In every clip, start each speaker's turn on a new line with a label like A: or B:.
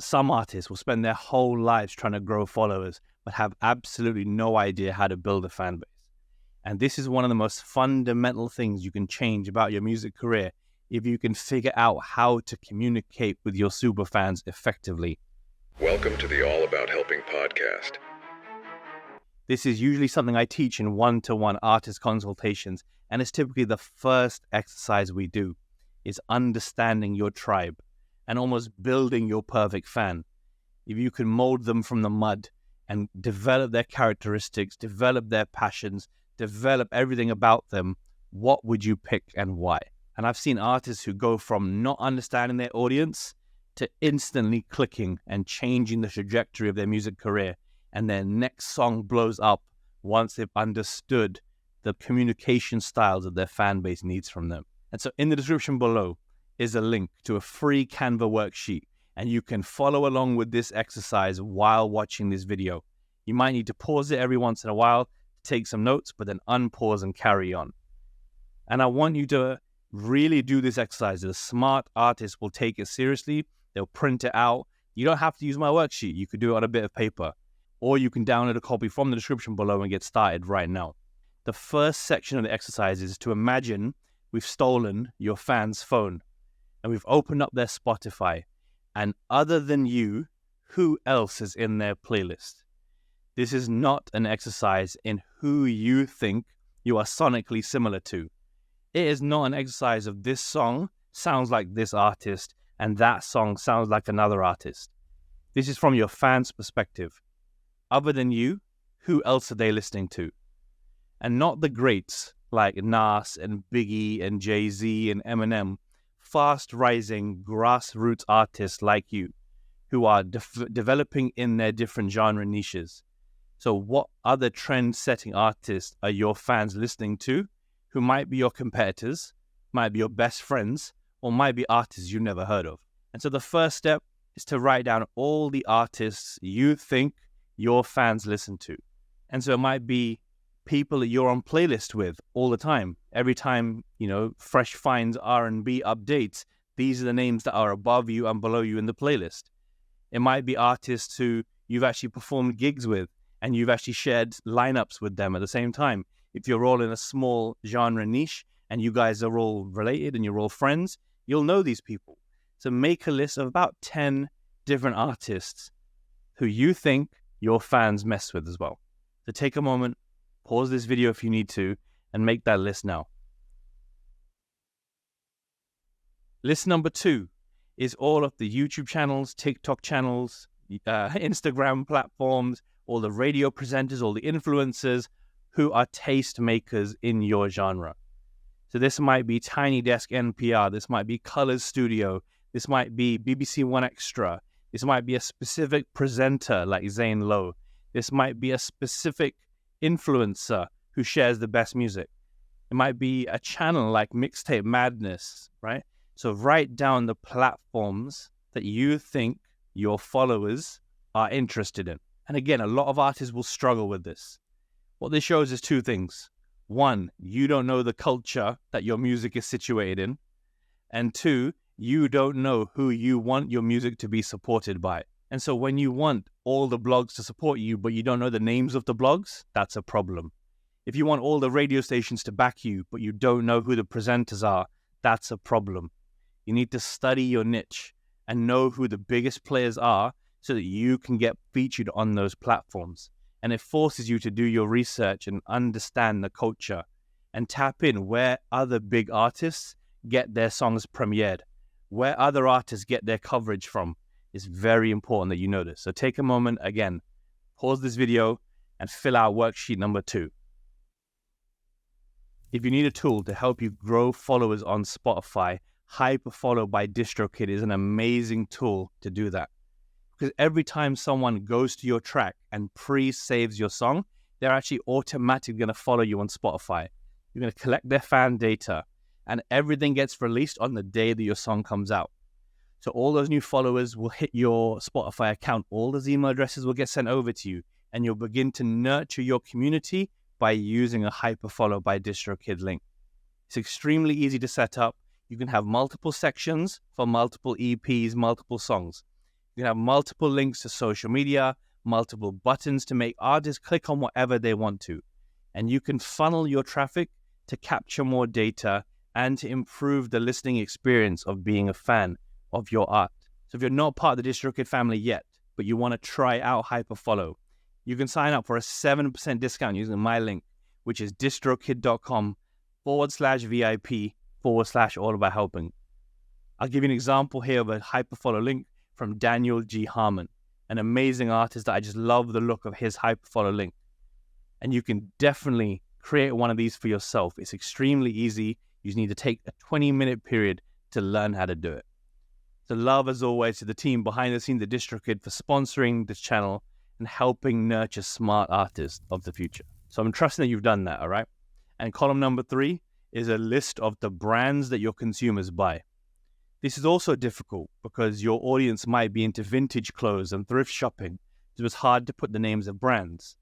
A: Some artists will spend their whole lives trying to grow followers, but have absolutely no idea how to build a fan base. And this is one of the most fundamental things you can change about your music career if you can figure out how to communicate with your superfans effectively.
B: Welcome to the All About Helping podcast.
A: This is usually something I teach in one-to-one artist consultations, and it's typically the first exercise we do, is understanding your tribe and almost building your perfect fan. If you can mold them from the mud and develop their characteristics, develop their passions, develop everything about them, what would you pick and why? And I've seen artists who go from not understanding their audience to instantly clicking and changing the trajectory of their music career, and their next song blows up once they've understood the communication styles that their fan base needs from them. And so in the description below is a link to a free Canva worksheet, and you can follow along with this exercise while watching this video. You might need to pause it every once in a while to take some notes, but then unpause and carry on. And I want you to really do this exercise. The smart artists will take it seriously. They'll print it out. You don't have to use my worksheet. You could do it on a bit of paper, or you can download a copy from the description below and get started right now. The first section of the exercise is to imagine we've stolen your fan's phone and we've opened up their Spotify, and other than you, who else is in their playlist? This is not an exercise in who you think you are sonically similar to. It is not an exercise of this song sounds like this artist and that song sounds like another artist. This is from your fans' perspective. Other than you, who else are they listening to? And not the greats like Nas and Biggie and Jay-Z and Eminem, fast-rising grassroots artists like you who are developing in their different genre niches. So what other trend-setting artists are your fans listening to who might be your competitors, might be your best friends, or might be artists you've never heard of? And so the first step is to write down all the artists you think your fans listen to. And so it might be people that you're on playlist with all the time. Every time, Fresh Finds R&B updates, these are the names that are above you and below you in the playlist. It might be artists who you've actually performed gigs with and you've actually shared lineups with them at the same time. If you're all in a small genre niche and you guys are all related and you're all friends, you'll know these people. So make a list of about 10 different artists who you think your fans mess with as well. So take a moment, pause this video if you need to, and make that list now. List number 2 is all of the YouTube channels, TikTok channels, Instagram platforms, all the radio presenters, all the influencers who are taste makers in your genre. So this might be Tiny Desk NPR, this might be Colors Studio, this might be BBC One Extra, this might be a specific presenter like Zane Lowe, this might be a specific influencer who shares the best music. It might be a channel like Mixtape Madness, right? So write down the platforms that you think your followers are interested in. And again, a lot of artists will struggle with this. What this shows is 2 things. 1, you don't know the culture that your music is situated in. And 2, you don't know who you want your music to be supported by. And so when you want all the blogs to support you, but you don't know the names of the blogs, that's a problem. If you want all the radio stations to back you, but you don't know who the presenters are, that's a problem. You need to study your niche and know who the biggest players are so that you can get featured on those platforms. And it forces you to do your research and understand the culture and tap in where other big artists get their songs premiered, where other artists get their coverage from. It's very important that you know this. So take a moment, again, pause this video and fill out worksheet number 2. If you need a tool to help you grow followers on Spotify, Hyperfollow by DistroKid is an amazing tool to do that. Because every time someone goes to your track and pre-saves your song, they're actually automatically going to follow you on Spotify. You're going to collect their fan data, and everything gets released on the day that your song comes out. So all those new followers will hit your Spotify account. All those email addresses will get sent over to you, and you'll begin to nurture your community by using a Hyperfollow by DistroKid link. It's extremely easy to set up. You can have multiple sections for multiple EPs, multiple songs. You You can have multiple links to social media, multiple buttons to make artists click on whatever they want to. And you can funnel your traffic to capture more data and to improve the listening experience of being a fan of your art. So if you're not part of the DistroKid family yet, but you want to try out Hyperfollow, you can sign up for a 7% discount using my link, which is distrokid.com/VIP/all-about-helping. I'll give you an example here of a Hyperfollow link from Daniel G. Harmon, an amazing artist that I just love the look of his Hyperfollow link. And you can definitely create one of these for yourself. It's extremely easy. You just need to take a 20-minute period to learn how to do it. So love, as always, to the team behind the scenes at DistroKid for sponsoring this channel and helping nurture smart artists of the future. So I'm trusting that you've done that, all right? And column number 3 is a list of the brands that your consumers buy. This is also difficult because your audience might be into vintage clothes and thrift shopping, so it's hard to put the names of brands.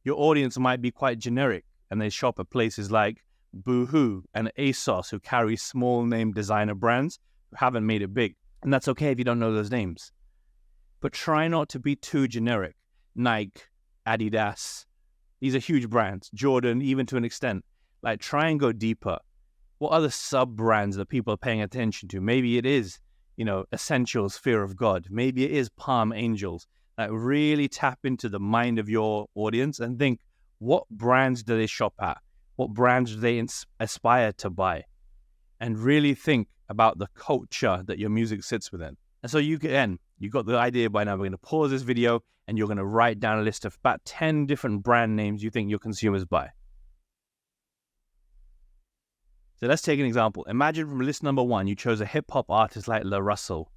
A: Your audience might be quite generic and they shop at places like Boohoo and ASOS, who carry small name designer brands who haven't made it big. And that's okay if you don't know those names. But try not to be too generic. Nike, Adidas, these are huge brands. Jordan, even to an extent. Like, try and go deeper. What other sub-brands that people are paying attention to? Maybe it is, Essentials, Fear of God. Maybe it is Palm Angels. Like, really tap into the mind of your audience and think, what brands do they shop at? What brands do they aspire to buy? And really think about the culture that your music sits within. And so you got the idea by now. We're going to pause this video and you're going to write down a list of about 10 different brand names you think your consumers buy. So let's take an example. Imagine from list number 1, you chose a hip-hop artist like La Russell.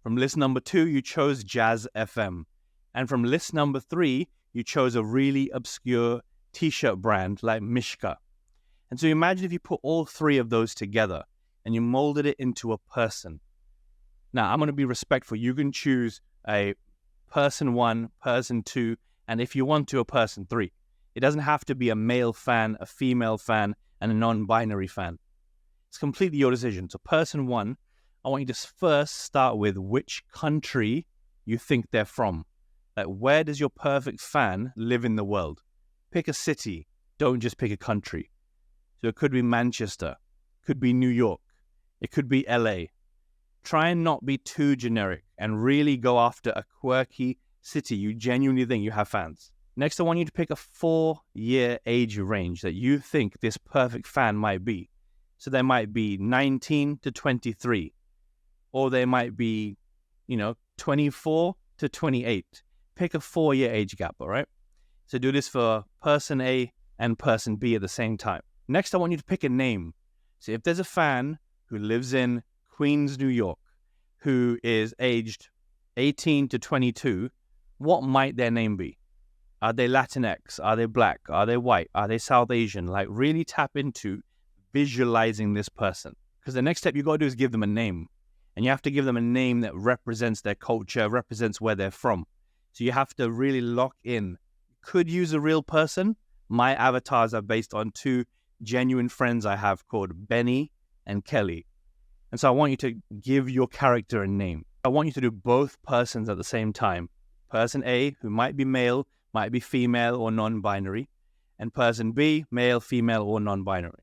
A: From list number 2, you chose Jazz FM. And from list number 3, you chose a really obscure t-shirt brand like Mishka. And so imagine if you put all 3 of those together and you molded it into a person. Now, I'm going to be respectful. You can choose a person 1, person 2, and if you want to, a person 3. It doesn't have to be a male fan, a female fan, and a non-binary fan. It's completely your decision. So person 1, I want you to first start with which country you think they're from. Like, where does your perfect fan live in the world? Pick a city. Don't just pick a country. So it could be Manchester, could be New York, it could be LA. Try and not be too generic and really go after a quirky city you genuinely think you have fans. Next, I want you to pick a 4-year age range that you think this perfect fan might be. So they might be 19 to 23, or they might be, 24 to 28. Pick a 4-year age gap, all right? So do this for person A and person B at the same time. Next, I want you to pick a name. So if there's a fan who lives in Queens, New York, who is aged 18 to 22, what might their name be? Are they Latinx? Are they black? Are they white? Are they South Asian? Like, really tap into visualizing this person. Because the next step you got to do is give them a name. And you have to give them a name that represents their culture, represents where they're from. So you have to really lock in. Could use a real person. My avatars are based on 2 genuine friends I have called Benny and Kelly. And so I want you to give your character a name. I want you to do both persons at the same time. Person A, who might be male, might be female or non-binary, and person B, male, female, or non-binary.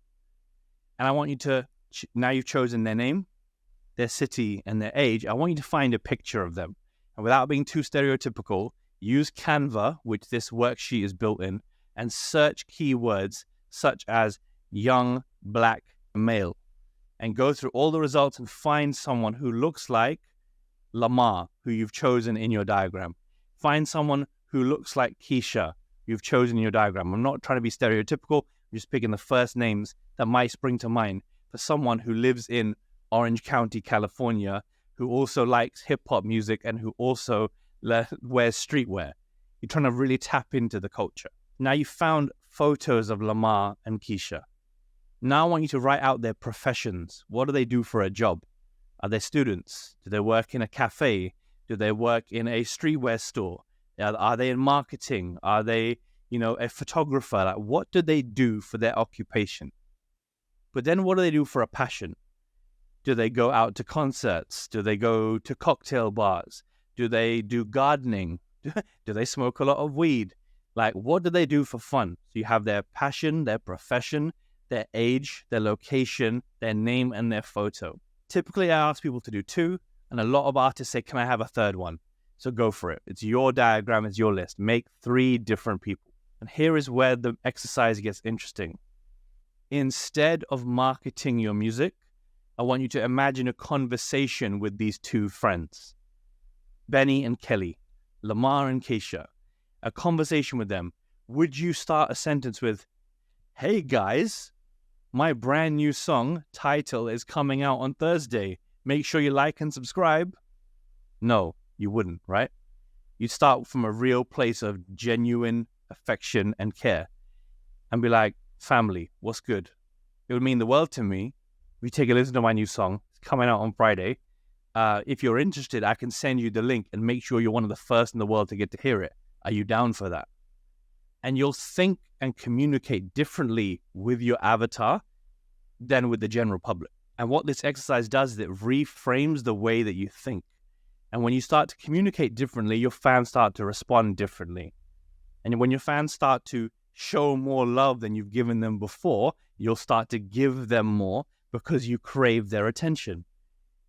A: And I want you to, now you've chosen their name, their city, and their age, I want you to find a picture of them. And without being too stereotypical, use Canva, which this worksheet is built in, and search keywords such as young, black, male, and go through all the results and find someone who looks like Lamar, who you've chosen in your diagram. Find someone who looks like Keisha, you've chosen in your diagram. I'm not trying to be stereotypical. I'm just picking the first names that might spring to mind for someone who lives in Orange County, California, who also likes hip-hop music and who also wears streetwear. You're trying to really tap into the culture. Now you found photos of Lamar and Keisha. Now I want you to write out their professions. What do they do for a job? Are they students? Do they work in a cafe? Do they work in a streetwear store? Are they in marketing? Are they, a photographer? Like, what do they do for their occupation? But then what do they do for a passion? Do they go out to concerts? Do they go to cocktail bars? Do they do gardening? Do they smoke a lot of weed? Like, what do they do for fun? So you have their passion, their profession, their age, their location, their name, and their photo. Typically, I ask people to do 2, and a lot of artists say, can I have a 3rd one? So go for it. It's your diagram, it's your list. Make 3 different people. And here is where the exercise gets interesting. Instead of marketing your music, I want you to imagine a conversation with these 2 friends, Benny and Kelly, Lamar and Keisha. A conversation with them. Would you start a sentence with, hey guys, my brand new song title is coming out on Thursday. Make sure you like and subscribe? No, you wouldn't, right? You'd start from a real place of genuine affection and care and be like, family, what's good? It would mean the world to me if you take a listen to my new song. It's coming out on Friday. If you're interested, I can send you the link and make sure you're one of the first in the world to get to hear it. Are you down for that? And you'll think and communicate differently with your avatar than with the general public. And what this exercise does is it reframes the way that you think. And when you start to communicate differently, your fans start to respond differently. And when your fans start to show more love than you've given them before, you'll start to give them more because you crave their attention.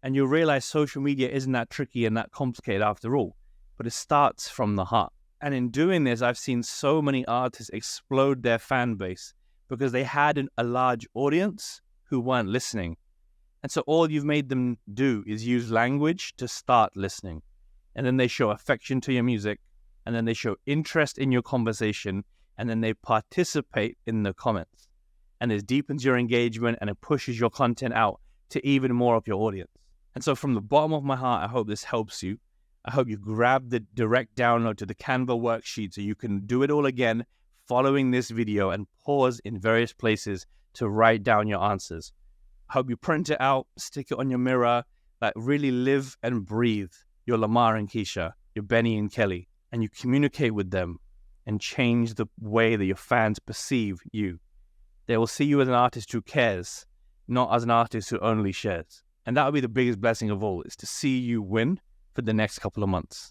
A: And you'll realize social media isn't that tricky and that complicated after all, but it starts from the heart. And in doing this, I've seen so many artists explode their fan base because they had a large audience who weren't listening. And so all you've made them do is use language to start listening. And then they show affection to your music, and then they show interest in your conversation, and then they participate in the comments. And this deepens your engagement and it pushes your content out to even more of your audience. And so from the bottom of my heart, I hope this helps you. I hope you grab the direct download to the Canva worksheet so you can do it all again following this video and pause in various places to write down your answers. I hope you print it out, stick it on your mirror, like really live and breathe your Lamar and Keisha, your Benny and Kelly, and you communicate with them and change the way that your fans perceive you. They will see you as an artist who cares, not as an artist who only shares. And that would be the biggest blessing of all, is to see you win for the next couple of months.